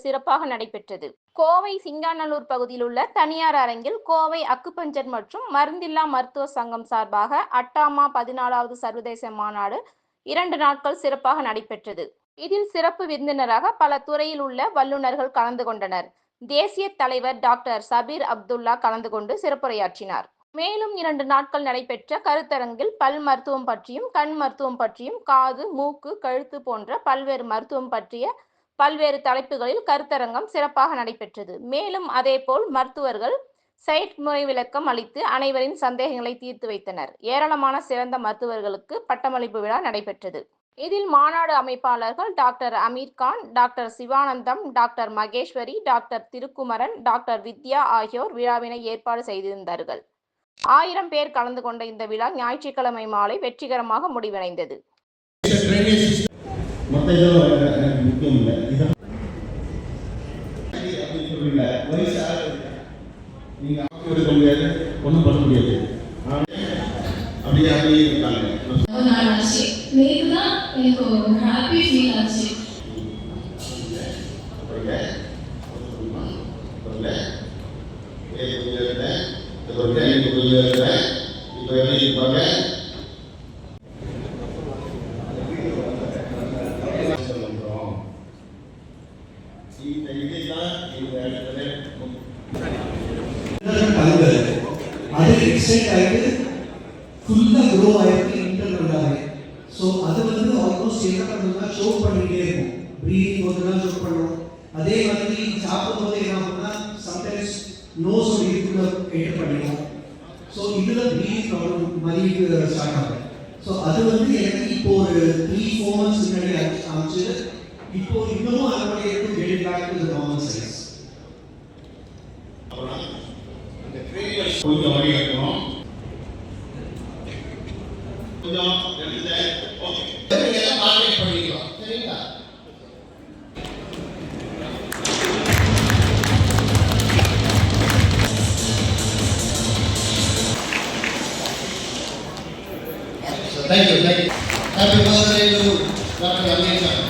சிறப்பாக நடைபெற்றது. கோவை சிங்காநல்லூர் பகுதியில் உள்ள தனியார் அரங்கில் கோவை அக்குபஞ்சர் மற்றும் மருந்தில்லா மருத்துவ சங்கம் சார்பாக அட்டாமா 14வது சர்வதேச மாநாடு 2 நாட்கள் சிறப்பாக நடைபெற்றது. இதில் சிறப்பு விருந்தினராக பல துறையில் உள்ள வல்லுநர்கள் கலந்து கொண்டனர். தேசிய தலைவர் டாக்டர் சபீர் அப்துல்லா கலந்து கொண்டு சிறப்புரையாற்றினார். மேலும் 2 நாட்கள் நடைபெற்ற கருத்தரங்கில் பல் மருத்துவம் பற்றியும், கண் மருத்துவம் பற்றியும், காது, மூக்கு, கழுத்து போன்ற பல்வேறு மருத்துவம் பற்றிய பல்வேறு தலைப்புகளில் கருத்தரங்கம் சிறப்பாக நடைபெற்றது. மேலும் அதேபோல் மருத்துவர்கள் செயற்முறை விளக்கம் அளித்து அனைவரின் சந்தேகங்களை தீர்த்து வைத்தனர். ஏராளமான சிறந்த மருத்துவர்களுக்கு பட்டமளிப்பு விழா நடைபெற்றது. இதில் மாநாடு அமைப்பாளர்கள் doctor Aamir Khan, doctor Sivanandam, doctor Maheswari, doctor Thirukumaran, doctor Vidya ஆகியோர் விழாவினை ஏற்பாடு செய்திருந்தார்கள். 1000 பேர் கலந்து கொண்ட இந்த விழா ஞாயிற்றுக்கிழமை மாலை வெற்றிகரமாக முடிவடைந்தது. அதே மாதிரி சாப்பிடும்போது என்ன ஆகும்னா சம்டைம்ஸ் நோஸ் என்டர் பண்ணிடும். ஸோ இதில் ப்ரீதிங் ப்ராப்ளம் மாதிரி ஸ்டார்ட் ஆகும். ஸோ அது எனக்கு இப்போ ஒரு 3-4 months முன்னாடி ஆச்சு. இப்போ இன்னமும் அதனுடைய get back to the normal size. கொஞ்சம் வழி இருக்கணும். கொஞ்சம் ஓகே எல்லாம் மார்க்கெட் பண்ணிக்கலாம். சரிங்களா? Thank you. Happy birthday to Dr. Amir.